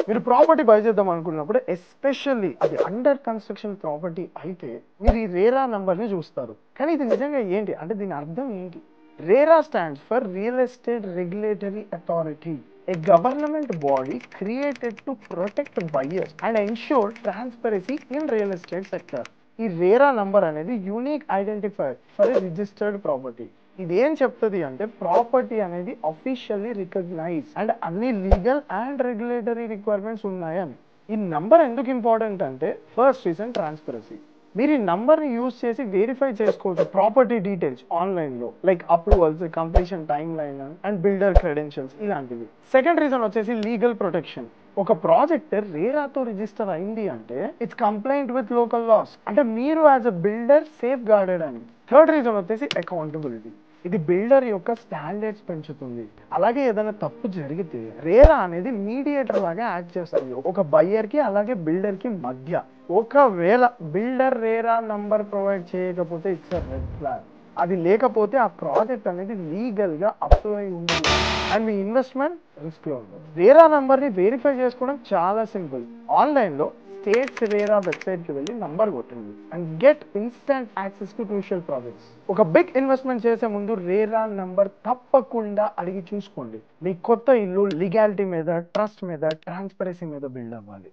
మీరు property by చేద్దాం అనుకున్నప్పుడు ఎస్పెషల్లీ అది అండర్ కన్స్ట్రక్షన్ ప్రాపర్టీ అయితే మీరు ఈ రేరా నంబర్ని చూస్తారు. కానీ ఇది నిజంగా ఏంటి అంటే దీని అర్థం ఏంటి? RERA stands for Real Estate Regulatory Authority, a government body created to protect buyers and ensure transparency in real estate sector. ఈ రేరా నంబర్ అనేది unique identifier for a registered property. ఇది ఏం చెప్తుంది అంటే ప్రాపర్టీ అనేది అఫీషియల్లీ రికగ్నైజ్ అండ్ అన్ని legal and regulatory requirements ఉన్నాయని. ఈ నంబర్ ఎందుకు ఇంపార్టెంట్ అంటే ఫస్ట్ రీజన్ ట్రాన్స్పరెన్సీ. మీరు ఈ నంబర్ని యూజ్ చేసి వెరిఫై చేసుకోవచ్చు ప్రాపర్టీ డీటెయిల్స్ ఆన్లైన్లో, like approvals, completion time line and builder credentials ఇలాంటివి. సెకండ్ రీజన్ వచ్చేసి లీగల్ ప్రొటెక్షన్. ఒక ప్రాజెక్ట్ రేరాతో రిజిస్టర్ అయింది అంటే it's complaint with local loss, అంటే మీరు as a builder safe guarded అని. థర్డ్ రీజన్ వచ్చేసి అకౌంటబిలిటీ. ఇది బిల్డర్ యొక్క స్టాండర్డ్స్ పెంచుతుంది. అలాగే ఏదైనా తప్పు జరిగితే రేరా అనేది మీడియేటర్ లాగా యాక్ట్ చేస్తుంది ఒక బయ్యర్ కి అలాగే బిల్డర్ కి మధ్య. ఒకవేళ బిల్డర్ రేరా నంబర్ ప్రొవైడ్ చేయకపోతే ఇట్స్ అ రెడ్ ఫ్లాగ్. అది లేకపోతే ఆ ప్రాజెక్ట్ అనేది లీగల్ గా అప్రూవ్ అయి ఉండదు అండ్ మీ ఇన్వెస్ట్మెంట్ రిస్క్ లో ఉంటుంది. రేరా నంబర్ ని వెరిఫై చేసుకోవడం చాలా సింపుల్. ఆన్లైన్ లో స్టేట్స్ రేరా వెబ్సైట్ కి వెళ్ళి నంబర్ కొట్టండి and get instant access to crucial projects. ఒక బిగ్ ఇన్వెస్ట్మెంట్ చేసే ముందు రేరా నంబర్ తప్పకుండా అడిగి చూసుకోండి. మీ కొత్త ఇల్లు లీగాలిటీ మీద, ట్రస్ట్ మీద, ట్రాన్స్పరెన్సీ మీద బిల్డ్ అవ్వాలి.